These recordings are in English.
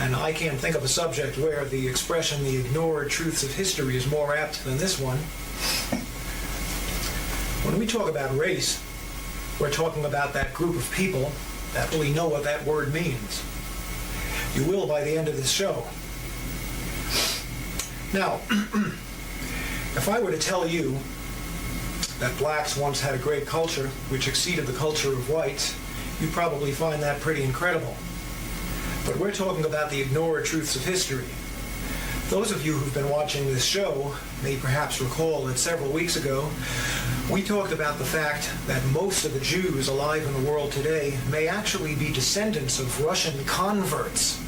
And I can't think of a subject where the expression, the ignored truths of history, is more apt than this one. When we talk about race, we're talking about that group of people that really know what that word means. You will by the end of this show. Now, if I were to tell you that blacks once had a great culture which exceeded the culture of whites, you'd probably find that pretty incredible. But we're talking about the ignored truths of history. Those of you who've been watching this show may perhaps recall that several weeks ago, we talked about the fact that most of the Jews alive in the world today may actually be descendants of Russian converts.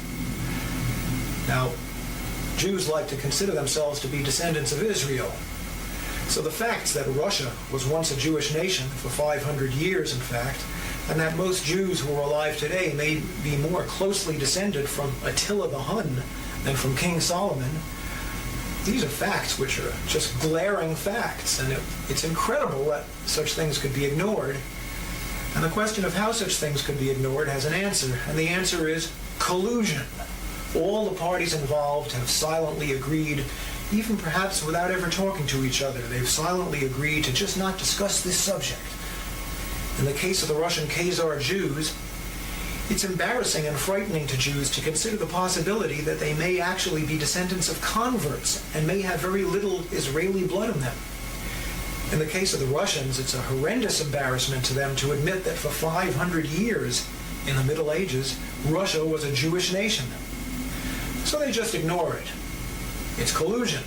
Now, Jews like to consider themselves to be descendants of Israel. So the facts that Russia was once a Jewish nation for 500 years, in fact, and that most Jews who are alive today may be more closely descended from Attila the Hun than from King Solomon, these are facts which are just glaring facts, and it's incredible that such things could be ignored. And the question of how such things could be ignored has an answer, and the answer is collusion. All the parties involved have silently agreed, even perhaps without ever talking to each other, they've silently agreed to just not discuss this subject. In the case of the Russian Khazar Jews, it's embarrassing and frightening to Jews to consider the possibility that they may actually be descendants of converts and may have very little Israeli blood in them. In the case of the Russians, it's a horrendous embarrassment to them to admit that for 500 years, in the Middle Ages, Russia was a Jewish nation. So they just ignore it. It's collusion.